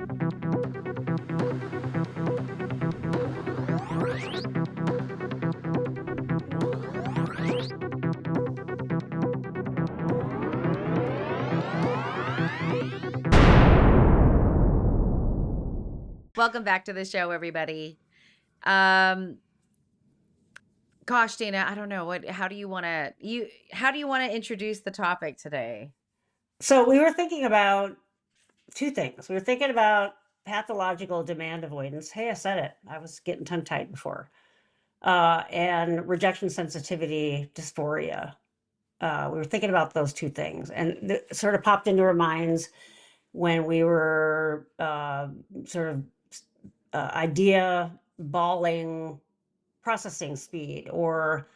Welcome back to the show, everybody. Gosh, Dana, I don't know how do you want to introduce the topic today? So we were thinking about two things. We were thinking about pathological demand avoidance. Hey, I said it. I was getting tongue-tied before. And rejection sensitivity dysphoria. We were thinking about those two things, and it sort of popped into our minds when we were idea balling processing speed, or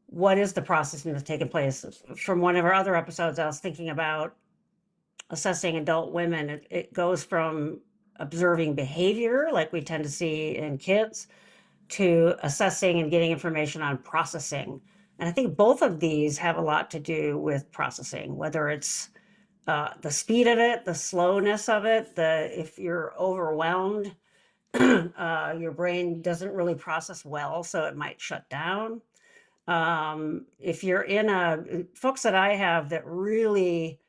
what is the processing that's taking place. From one of our other episodes, I was thinking about assessing adult women. It goes from observing behavior, like we tend to see in kids, to assessing and getting information on processing. And I think both of these have a lot to do with processing, whether it's the speed of it, the slowness of it, if you're overwhelmed, your brain doesn't really process well, so it might shut down. If you're in folks that I have that really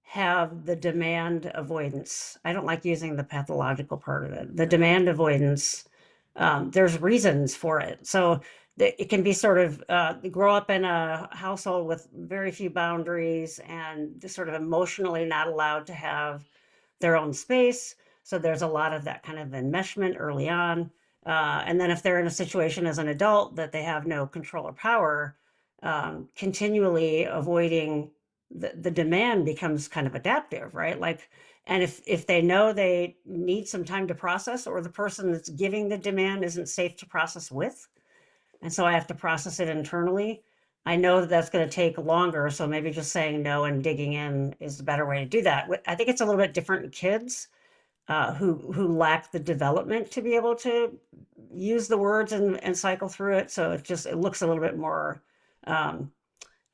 have the demand avoidance, I don't like using the pathological part of it, the demand avoidance, there's reasons for it. So it can be sort of grow up in a household with very few boundaries and just sort of emotionally not allowed to have their own space. So there's a lot of that kind of enmeshment early on. And then if they're in a situation as an adult that they have no control or power, continually avoiding the demand becomes kind of adaptive, right? Like, and if they know they need some time to process, or the person that's giving the demand isn't safe to process with, and so I have to process it internally, I know that that's going to take longer. So maybe just saying no and digging in is the better way to do that. I think it's a little bit different in kids who lack the development to be able to use the words and cycle through it. So it looks a little bit more,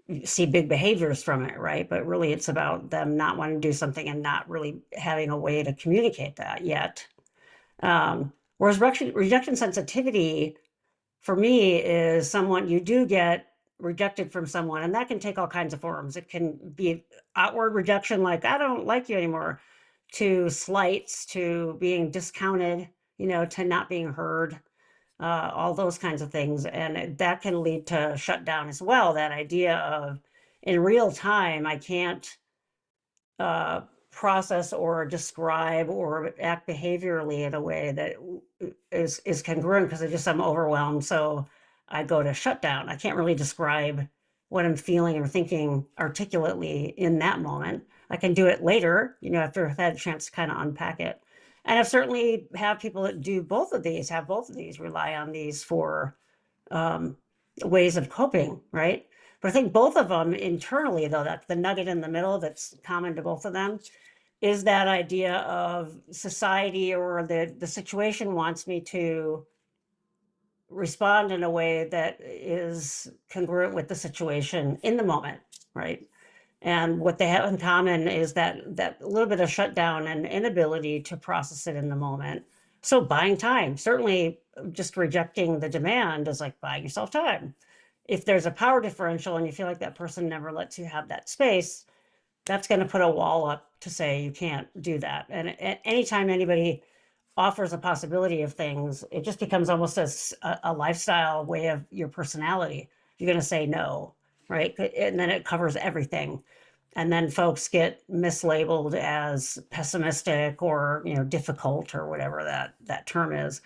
you see big behaviors from it, right? But really it's about them not wanting to do something and not really having a way to communicate that yet. Whereas rejection sensitivity for me is someone, you do get rejected from someone, and that can take all kinds of forms. It can be outward rejection, like, I don't like you anymore, to slights, to being discounted, to not being heard, all those kinds of things. And that can lead to shutdown as well. That idea of in real time, I can't process or describe or act behaviorally in a way that is congruent, because I'm overwhelmed. So I go to shutdown. I can't really describe what I'm feeling or thinking articulately in that moment. I can do it later, after I've had a chance to kind of unpack it. And I've certainly have people that do both of these, rely on these for ways of coping, right? But I think both of them internally, though, that's the nugget in the middle that's common to both of them, is that idea of society or the situation wants me to respond in a way that is congruent with the situation in the moment, right? And what they have in common is that little bit of shutdown and inability to process it in the moment. So buying time, certainly just rejecting the demand is like buying yourself time. If there's a power differential and you feel like that person never lets you have that space, that's going to put a wall up to say you can't do that. And anytime anybody offers a possibility of things, it just becomes almost a lifestyle way of your personality. You're going to say no, right? And then it covers everything. And then folks get mislabeled as pessimistic or difficult or whatever that term is.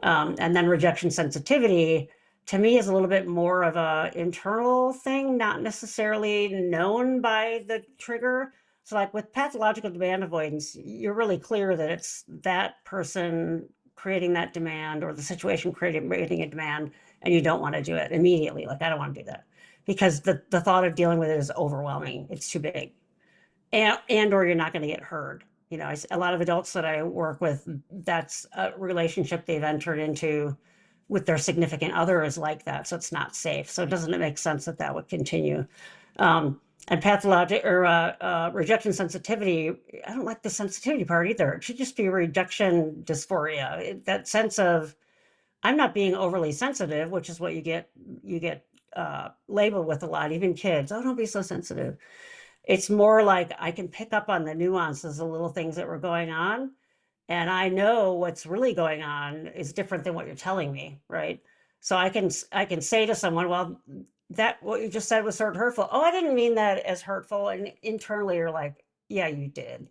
And then rejection sensitivity, to me, is a little bit more of a internal thing, not necessarily known by the trigger. So like with pathological demand avoidance, you're really clear that it's that person creating that demand, or the situation creating a demand, and you don't want to do it immediately. Like, I don't want to do that, because the thought of dealing with it is overwhelming. It's too big. And or you're not going to get heard. A lot of adults that I work with, that's a relationship they've entered into with their significant other is like that. So it's not safe. So doesn't it make sense that would continue? And pathologic or rejection sensitivity, I don't like the sensitivity part either. It should just be rejection dysphoria. That sense of I'm not being overly sensitive, which is what you get labeled with a lot, even kids. Oh, don't be so sensitive. It's more like I can pick up on the nuances, the little things that were going on, and I know what's really going on is different than what you're telling me, right? So I can say to someone, well, that what you just said was sort of hurtful. Oh, I didn't mean that as hurtful. And internally you're like, yeah, you did.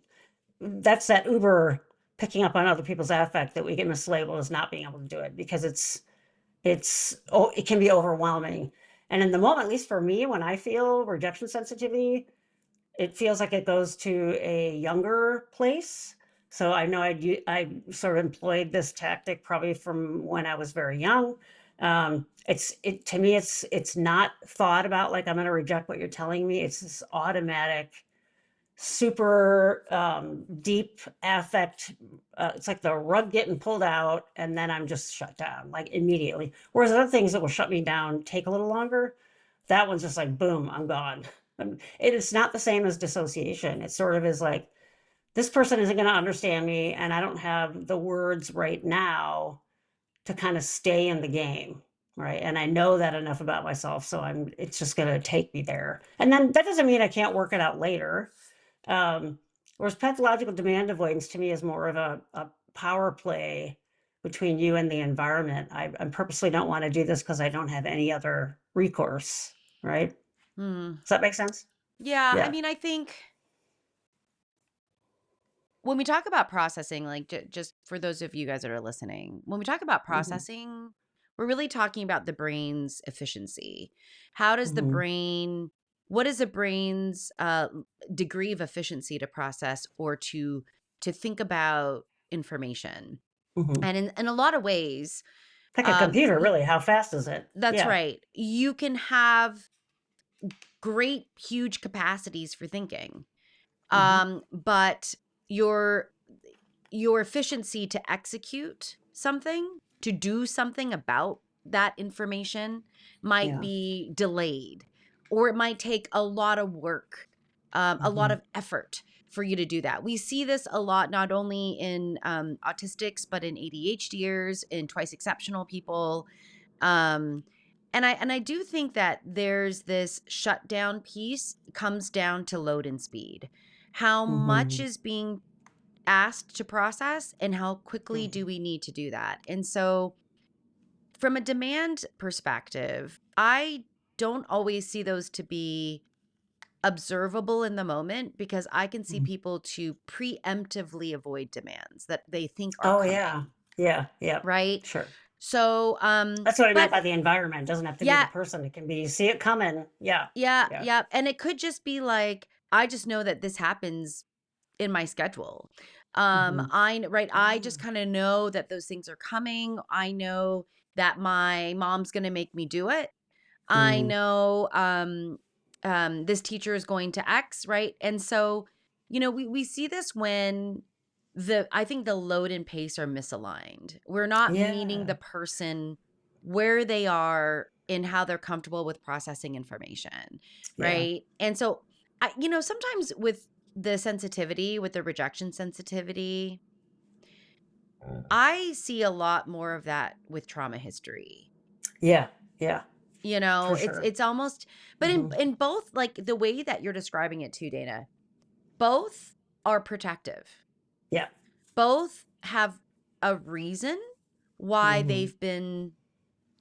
That's that uber picking up on other people's affect that we get mislabeled as not being able to do it because it can be overwhelming. And in the moment, at least for me, when I feel rejection sensitivity, it feels like it goes to a younger place. So I know I sort of employed this tactic probably from when I was very young. To me, it's not thought about like I'm going to reject what you're telling me. It's this automatic, super deep affect. It's like the rug getting pulled out, and then I'm just shut down like immediately. Whereas other things that will shut me down take a little longer. That one's just like boom, I'm gone. It is not the same as dissociation. It sort of is like this person isn't going to understand me, and I don't have the words right now to kind of stay in the game, right? And I know that enough about myself, so it's just going to take me there. And then that doesn't mean I can't work it out later. Whereas pathological demand avoidance to me is more of a power play between you and the environment. I purposely don't want to do this because I don't have any other recourse, right? Hmm. Does that make sense? Yeah, I Yeah. mean, I think when we talk about processing, like just for those of you guys that are listening, when we talk about Hmm. processing, we're really talking about the brain's efficiency. How does the Hmm. brain, what is a brain's degree of efficiency to process or to think about information? Hmm. And in a lot of ways, Like a computer, y- really. How fast is it? that's Yeah. right. You can have great, huge capacities for thinking, Hmm. but your your efficiency to execute something, to do something about that information might Yeah. be delayed, or it might take a lot of work, a lot Hmm. of effort for you to do that. We see this a lot, not only in autistics, but in ADHDers, in twice exceptional people. Um, and I do think that there's this shutdown piece comes down to load and speed. How much Hmm. is being asked to process and how quickly do Hmm. we need to do that? And so from a demand perspective, I don't always see those to be observable in the moment because I can see people to preemptively avoid demands that they think are Oh, yeah. coming, Yeah. Yeah. right? Sure. So That's what I meant but by the environment. It doesn't have to be the yeah, person. It can be, you see it coming. Yeah. yeah, Yeah. yeah, and it could just be like I just know that this happens in my schedule. Hmm. I just kind of know that those things are coming. I know that my mom's going to make me do it. I Mm. know this teacher is going to X, right? And so, we see this when I think the load and pace are misaligned. We're not meeting Yeah. the person where they are and how they're comfortable with processing information, Yeah. right? And so sometimes with the sensitivity, with the rejection sensitivity, I see a lot more of that with trauma history. Yeah. Yeah. For It's sure. it's almost, but in Hmm. in both, like the way that you're describing it too, Dana, both are protective. Yeah. Both have a reason why Hmm. they've been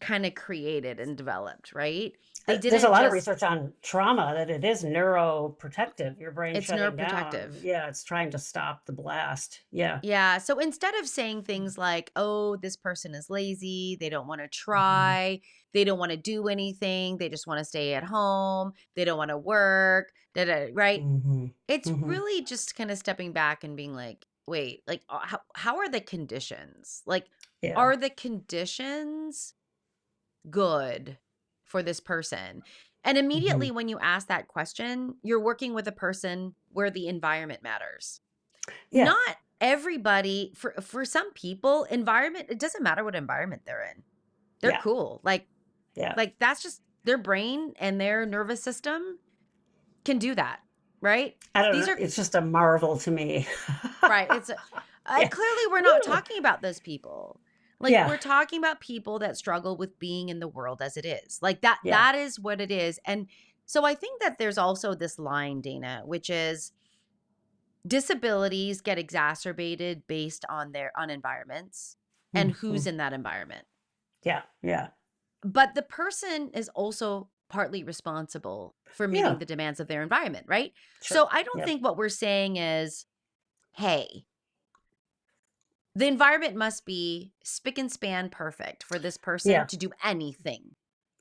kind of created and developed, right? They There's a didn't lot of just research on trauma that it is neuroprotective, your brain it's shutting neuroprotective. down. Yeah. It's trying to stop the blast. Yeah. Yeah. So instead of saying things like, oh, this person is lazy, they don't want to Hmm. try, they don't want to do anything, they just want to stay at home, they don't want to work, right? Hmm. It's Hmm. really just kind of stepping back and being like, wait, like, how are the conditions? Like, Yeah. are the conditions good for this person? And Hmm. immediately when you ask that question, you're working with a person where the environment matters. Yeah. Not everybody, for some people, environment, it doesn't matter what environment they're in. They're Yeah. cool. Like Yeah. that's just their brain and their nervous system can do that, right? I don't These know. are It's just a marvel to me. right. Yeah. Clearly we're not Woo. talking about those people. Like Yeah. we're talking about people that struggle with being in the world as it is. Like Yeah. that is what it is. And so I think that there's also this line, Dana, which is disabilities get exacerbated based on their on environments and Mhm. who's in that environment. Yeah. Yeah. But the person is also partly responsible for meeting Yeah. the demands of their environment, right? Sure. So I don't Yep. think what we're saying is, hey, the environment must be spick and span perfect for this person Yeah. to do anything.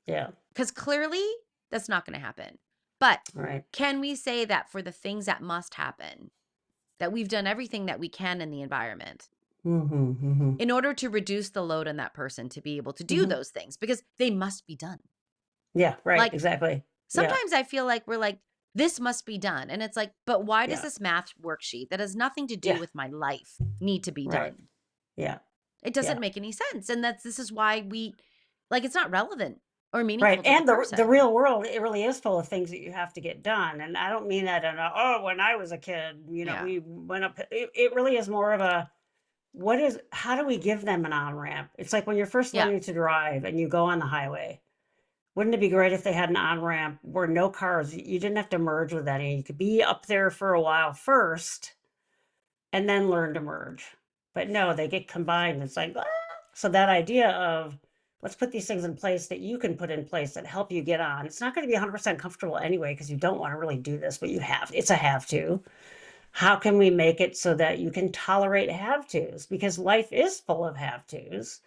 Yeah. Because clearly that's not going to happen. But Right. can we say that for the things that must happen, that we've done everything that we can in the environment Mm-hmm. Mm-hmm. in order to reduce the load on that person to be able to do Mm-hmm. those things because they must be done. Yeah. Right. Like Exactly. Yeah. sometimes I feel like we're like, this must be done. And it's like, but why does Yeah. this math worksheet that has nothing to do Yeah. with my life need to be Right. done? Yeah. It Yeah. doesn't make any sense. And this is why like it's not relevant or Right. meaningful to the And the person. real world, it really is full of things that you have to get done. And I don't mean that in a, oh, when I was a kid, Yeah. we went up. It really is more of a, how do we give them an on ramp? It's like when you're first Yeah. learning to drive and you go on the highway. Wouldn't it be great if they had an on ramp where no cars, you didn't have to merge with any? You could be up there for a while first and then learn to merge. But no, they get combined. It's like, ah! So that idea of let's put these things in place that you can put in place that help you get on. It's not going to be 100% comfortable anyway because you don't want to really do this, but you have. It's a have to. How can we make it so that you can tolerate have tos? Because life is full of have tos.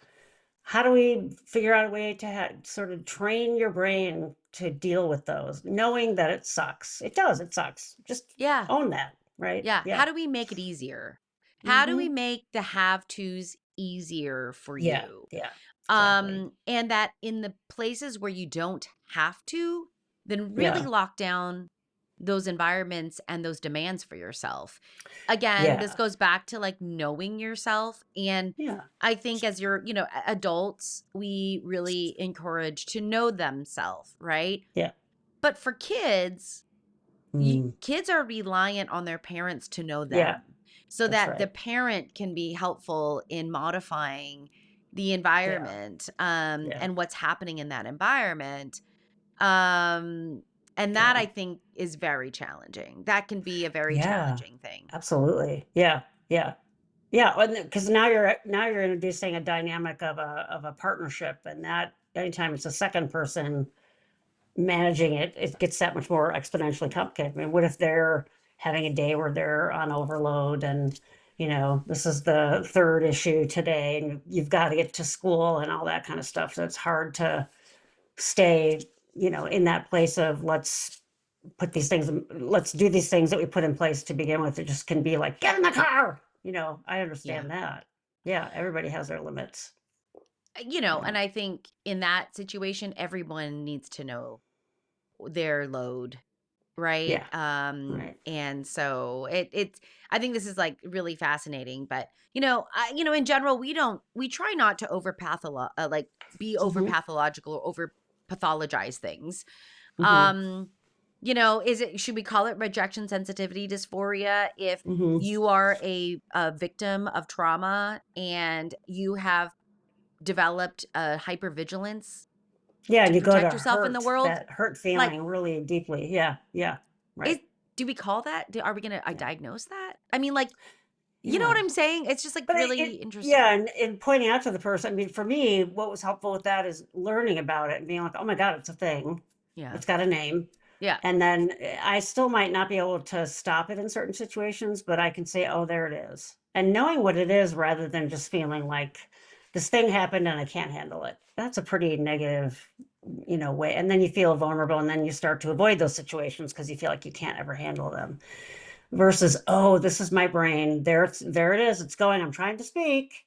How do we figure out a way to sort of train your brain to deal with those, knowing that it sucks? It does. It sucks. Just Yeah. own that, right? Yeah. How Yeah. do we make it easier? How do we Mm-hmm. make the have tos easier for Yeah. you? Yeah. Exactly. And that in the places where you don't have to, then really Yeah. lock down those environments and those demands for yourself. Again, this Yeah. goes back to like knowing yourself. And Yeah. I think as you're, adults, we really encourage to know themselves, right? Yeah. But for kids, Mm. kids are reliant on their parents to know Yeah. them so That's that the right. parent can be helpful in modifying the Yeah. environment Yeah. and what's happening in that environment um and that Yeah. I think is very challenging. That can be a very Yeah. challenging thing. Absolutely. Yeah. Yeah. Yeah. Because now you're introducing a dynamic of a partnership, and that anytime it's a second person managing it, it gets that much more exponentially complicated. I mean, what if they're having a day where they're on overload and, this is the third issue today and you've got to get to school and all that kind of stuff. So it's hard to stay, in that place of let's do these things that we put in place to begin with. It just can be like, get in the car. I Yeah. understand that. Yeah. Everybody has their limits. Yeah. And I think in that situation everyone needs to know their load, right? Yeah. Right. And so it's I think this is like really fascinating, but in general we try not to like be over Mm-hmm. pathological or over pathologize things. Mm-hmm. Um should we call it rejection sensitivity dysphoria if Mm-hmm. you are a victim of trauma and you have developed a hypervigilance Yeah, to and you go to protect yourself in the hurt, world? that hurt Like, feeling really deeply. Yeah, yeah, is right. do we call that? Are we gonna Yeah, diagnose that? I mean, like, you know what yeah. I'm saying? It's just like But really yeah, interesting. and pointing out to the person, I mean, for me, what was helpful with that is learning about it and being like, oh my God, it's a thing. Yeah. It's got a name. Yeah. And then I still might not be able to stop it in certain situations, but I can say, oh, there it is. And knowing what it is rather than just feeling like this thing happened and I can't handle it. That's a pretty negative, way. And then you feel vulnerable and then you start to avoid those situations because you feel like you can't ever handle them. Versus, oh, this is my brain. There it is. It's going. I'm trying to speak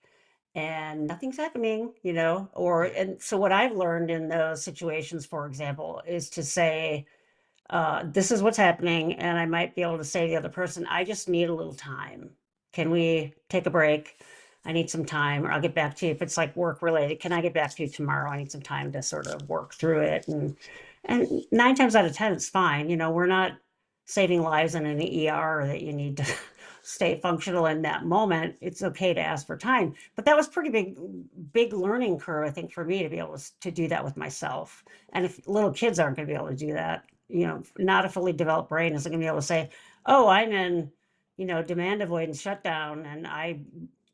and nothing's happening, and so what I've learned in those situations, for example, is to say, this is what's happening. And I might be able to say to the other person, I just need a little time. Can we take a break? I need some time, or I'll get back to you. If it's like work related, can I get back to you tomorrow? I need some time to sort of work through it. And 9 times out of 10, it's fine. We're not saving lives in an ER, that you need to stay functional in that moment, it's okay to ask for time. But that was pretty big learning curve, I think, for me to be able to do that with myself. And if little kids aren't going to be able to do that, not a fully developed brain isn't going to be able to say, oh, I'm in, demand avoidance shutdown, and I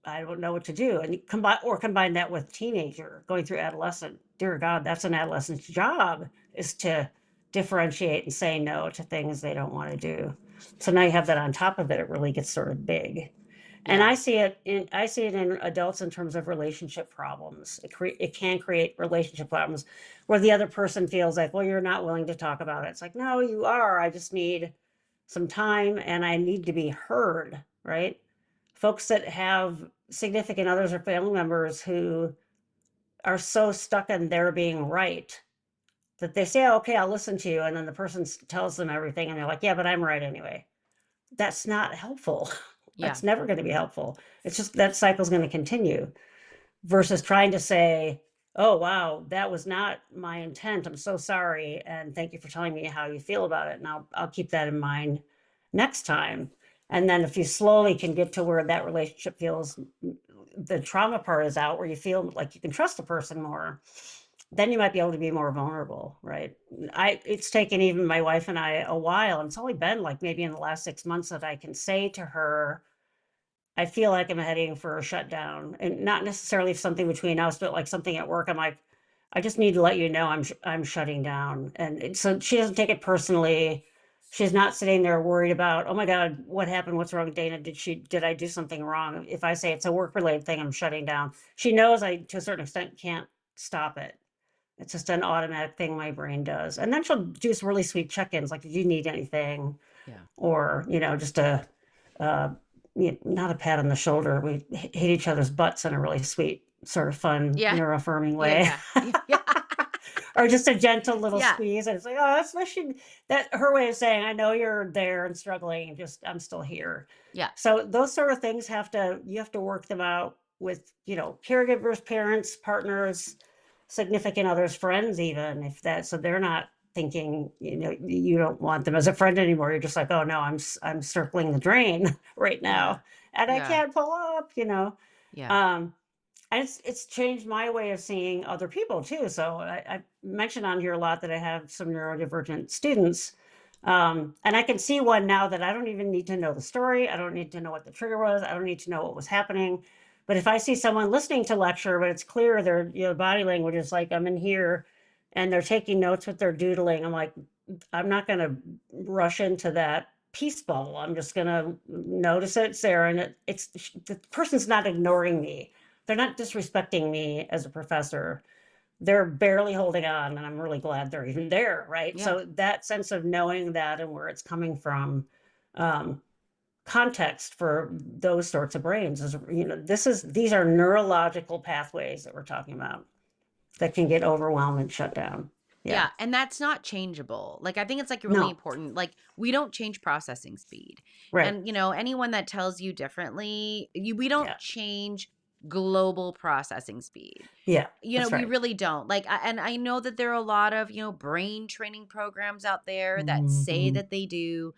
don't know what to do. And combine that with teenager going through adolescent. Dear God, that's an adolescent's job, is to differentiate and say no to things they don't want to do. So now you have that on top of it, it really gets sort of big. And Yeah. I see it in adults in terms of relationship problems. It can create relationship problems where the other person feels like, well, you're not willing to talk about it. It's like, no, you are. I just need some time and I need to be heard, right? Folks that have significant others or family members who are so stuck in their being right that they say, oh, okay, I'll listen to you. And then the person tells them everything and they're like, yeah, but I'm right anyway. That's not helpful. Yeah. That's never going to be helpful. It's just that cycle's going to continue versus trying to say, oh, wow, that was not my intent. I'm so sorry. And thank you for telling me how you feel about it. And I'll keep that in mind next time. And then if you slowly can get to where that relationship feels, the trauma part is out, where you feel like you can trust the person more, then you might be able to be more vulnerable, right? It's taken even my wife and I a while, and it's only been like maybe in the last 6 months that I can say to her, I feel like I'm heading for a shutdown, and not necessarily something between us, but like something at work. I'm like, I just need to let you know I'm shutting down, and so she doesn't take it personally. She's not sitting there worried about, oh my God, what happened? What's wrong, Dana? Did I do something wrong? If I say it's a work related thing, I'm shutting down. She knows I, to a certain extent, can't stop it. It's just an automatic thing my brain does. And then she'll do some really sweet check-ins, like, did you need anything? Yeah. Or, just uh, not a pat on the shoulder. We hit each other's butts in a really sweet, sort of fun, Yeah. neuro-affirming Yeah. way. Yeah. Yeah. Or just a gentle little Yeah. squeeze. And it's like, oh, that's what that her way of saying, I know you're there and struggling, and just, I'm still here. Yeah. So those sort of things you have to work them out with, caregivers, parents, partners, significant others, friends, even if that, so they're not thinking, you don't want them as a friend anymore. You're just like, oh no, I'm circling the drain right Yeah. now and I Yeah. can't pull up. Yeah. Um, and it's changed my way of seeing other people too. So I mentioned on here a lot that I have some neurodivergent students. And I can see one now that I don't even need to know the story. I don't need to know what the trigger was. I don't need to know what was happening. But if I see someone listening to lecture, but it's clear their body language is like, I'm in here, and they're taking notes with their doodling, I'm like, I'm not going to rush into that peace bubble. I'm just going to notice it's there, and it's the person's not ignoring me. They're not disrespecting me as a professor. They're barely holding on, and I'm really glad they're even there, right? Yeah. So that sense of knowing that and where it's coming from, um, context for those sorts of brains is, these are neurological pathways that we're talking about that can get overwhelmed and shut down. Yeah. Yeah, and that's not changeable. Like, I think it's, like, really No. important. Like, we don't change processing speed. Right. And, anyone that tells you differently, we don't Yeah. change global processing speed. Yeah. That's We right. really don't. Like, and I know that there are a lot of, brain training programs out there that say Mhm. that they do.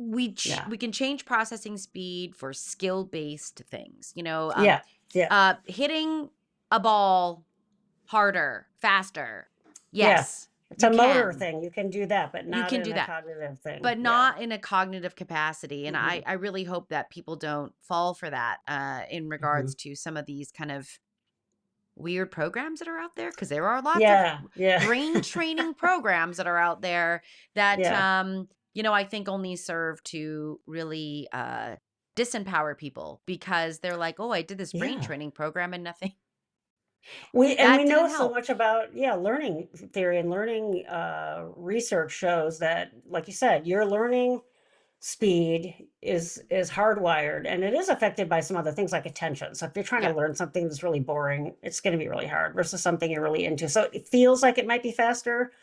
Yeah. We can change processing speed for skill-based things. Yeah. Yeah. Hitting a ball harder, faster. Yeah. Yes, It's you a motor can. thing. You can do that, but You not can in do a that, cognitive thing. but Yeah. not in a cognitive capacity. And Hmm. I really hope that people don't fall for that in Hmm. regards to some of these kind of weird programs that are out there, because there are lots of Yeah. Yeah. brain training programs that are out there that Yeah. I think only serve to really disempower people, because they're like, oh, I did this brain Yeah. training program and nothing We that know didn't so help. much about, learning theory, and learning research shows that, like you said, your learning speed is hardwired, and it is affected by some other things like attention. So if you're trying to Yeah. learn something that's really boring, it's going to be really hard versus something you're really into. So it feels like it might be faster,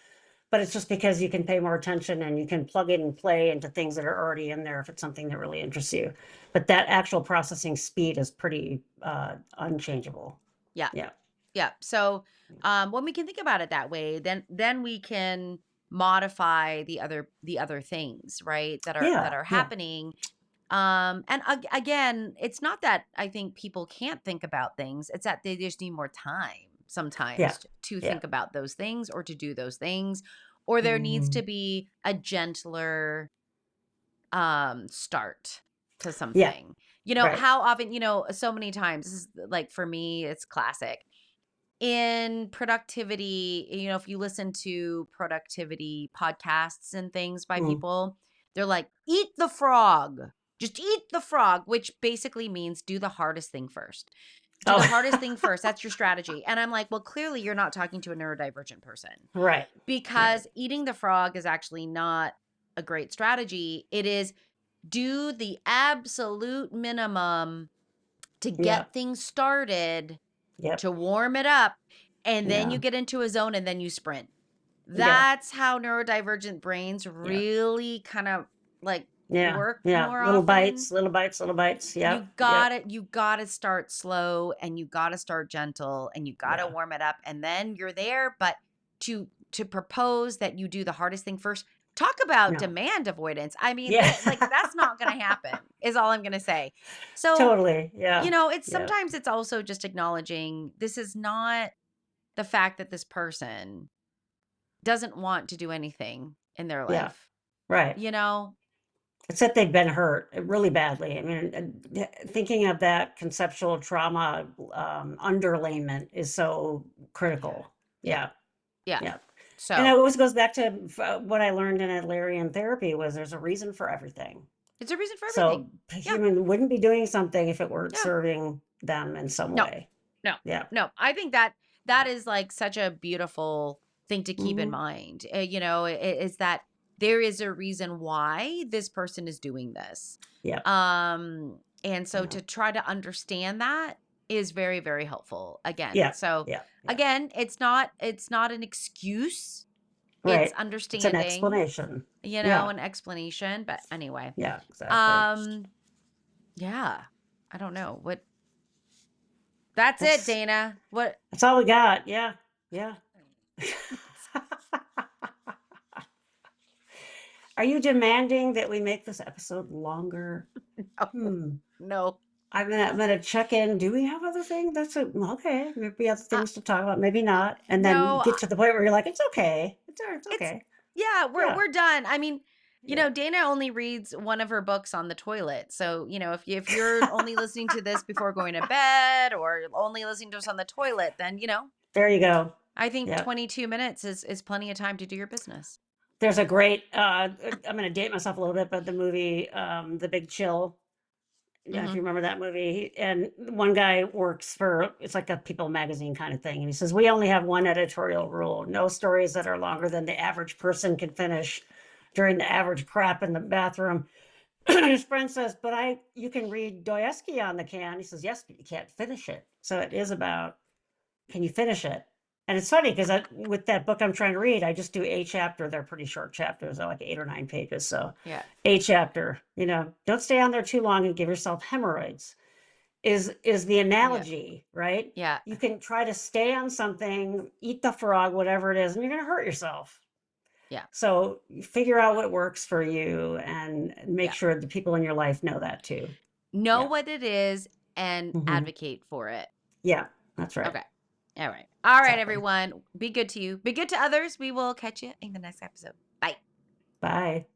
but it's just because you can pay more attention and you can plug in and play into things that are already in there if it's something that really interests you. But that actual processing speed is pretty unchangeable. Yeah. Yeah. Yeah. So when we can think about it that way, then we can modify the other things, right, that Yeah. are Yeah. happening. And again, it's not that I think people can't think about things, it's that they just need more time Yeah. sometimes to Yeah. think about those things or to do those things, or there needs Hmm. to be a gentler start to Yeah. something. Right. How often, so many times, this is like for me, it's classic in productivity. If you listen to productivity podcasts and things by Mm. people, they're like, eat the frog, just eat the frog, which basically means do the hardest thing first. Do the hardest thing Oh. first. That's your strategy. And I'm like, well, clearly you're not talking to a neurodivergent person, Right. Right. because eating the frog is actually not a great strategy. It is do the absolute minimum to Yeah. get things started, Yep. to warm it up, and then Yeah. you get into a zone and then you sprint. Yeah. That's how neurodivergent brains Yeah. really kind of like Yeah. work Yeah. more Little often. bites, little bites, little bites. Yep. Yep. You got to start slow, and you got to start gentle, and you got to Yeah. warm it up, and then you're there. But to propose that you do the hardest thing first, talk about No. demand avoidance. I mean, Yeah. like, that's not going to happen, is all I'm going to say. So, Totally. Yeah. it's Yeah. sometimes it's also just acknowledging this is not the fact that this person doesn't want to do anything in their Yeah. life. Right. You know? It's that they've been hurt really badly. I mean, thinking of that conceptual trauma underlayment is so critical. Yeah. Yeah. Yeah. Yeah. And it So, always goes back to what I learned in Adlerian therapy was there's a reason for everything. it's a reason for So everything. a Yeah. human wouldn't be doing something if it weren't Yeah. serving them in some No. way. No. Yeah. No. I think that is like such a beautiful thing to keep in Hmm. mind. Is that there is a reason why this person is doing this. Yeah. And so Yeah. to try to understand that is very, very helpful. Again, Yeah. so Yeah. Yeah. again, it's not an excuse. It's Right. It's an understanding, explanation. Yeah. an explanation. But anyway, Yeah. Exactly. um, yeah, I don't know what. That's it, That's Dana. What? that's all we got. Yeah. Yeah. Are you demanding that we make this episode longer? No, Hmm. no. I'm gonna check in. Do we have other things? Okay. Maybe other Uh, things to talk about. Maybe not. And then no, get to the point where you're like, it's okay. It's it's okay. yeah, Yeah. we're done. I mean, Yeah. Dana only reads one of her books on the toilet. So, if you're only listening to this before going to bed or only listening to us on the toilet, then, There you go. I think Yeah. 22 minutes is plenty of time to do your business. There's a great I'm gonna date myself a little bit, but the movie The Big Chill. Yeah, if Mhm. you remember that movie. And one guy works for it's like a People magazine kind of thing. And he says, we only have one editorial rule. No stories that are longer than the average person can finish during the average crap in the bathroom. His friend says, but you can read Dostoevsky on the can. He says, yes, but you can't finish it. So it is about, can you finish it? And it's funny because with that book I'm trying to read, I just do a chapter. They're pretty short chapters. They're like 8 or 9 pages. So Yeah. a chapter, don't stay on there too long and give yourself hemorrhoids is the Yeah. analogy, right? Yeah. You can try to stay on something, eat the frog, whatever it is, and you're going to hurt yourself. Yeah. So figure out what works for you and make Yeah. sure the people in your life know that too. Know Yeah. what it is and Mhm. advocate for it. Yeah, that's right. Okay. All right. All right, Exactly. everyone. Be good to you. Be good to others. We will catch you in the next episode. Bye. Bye.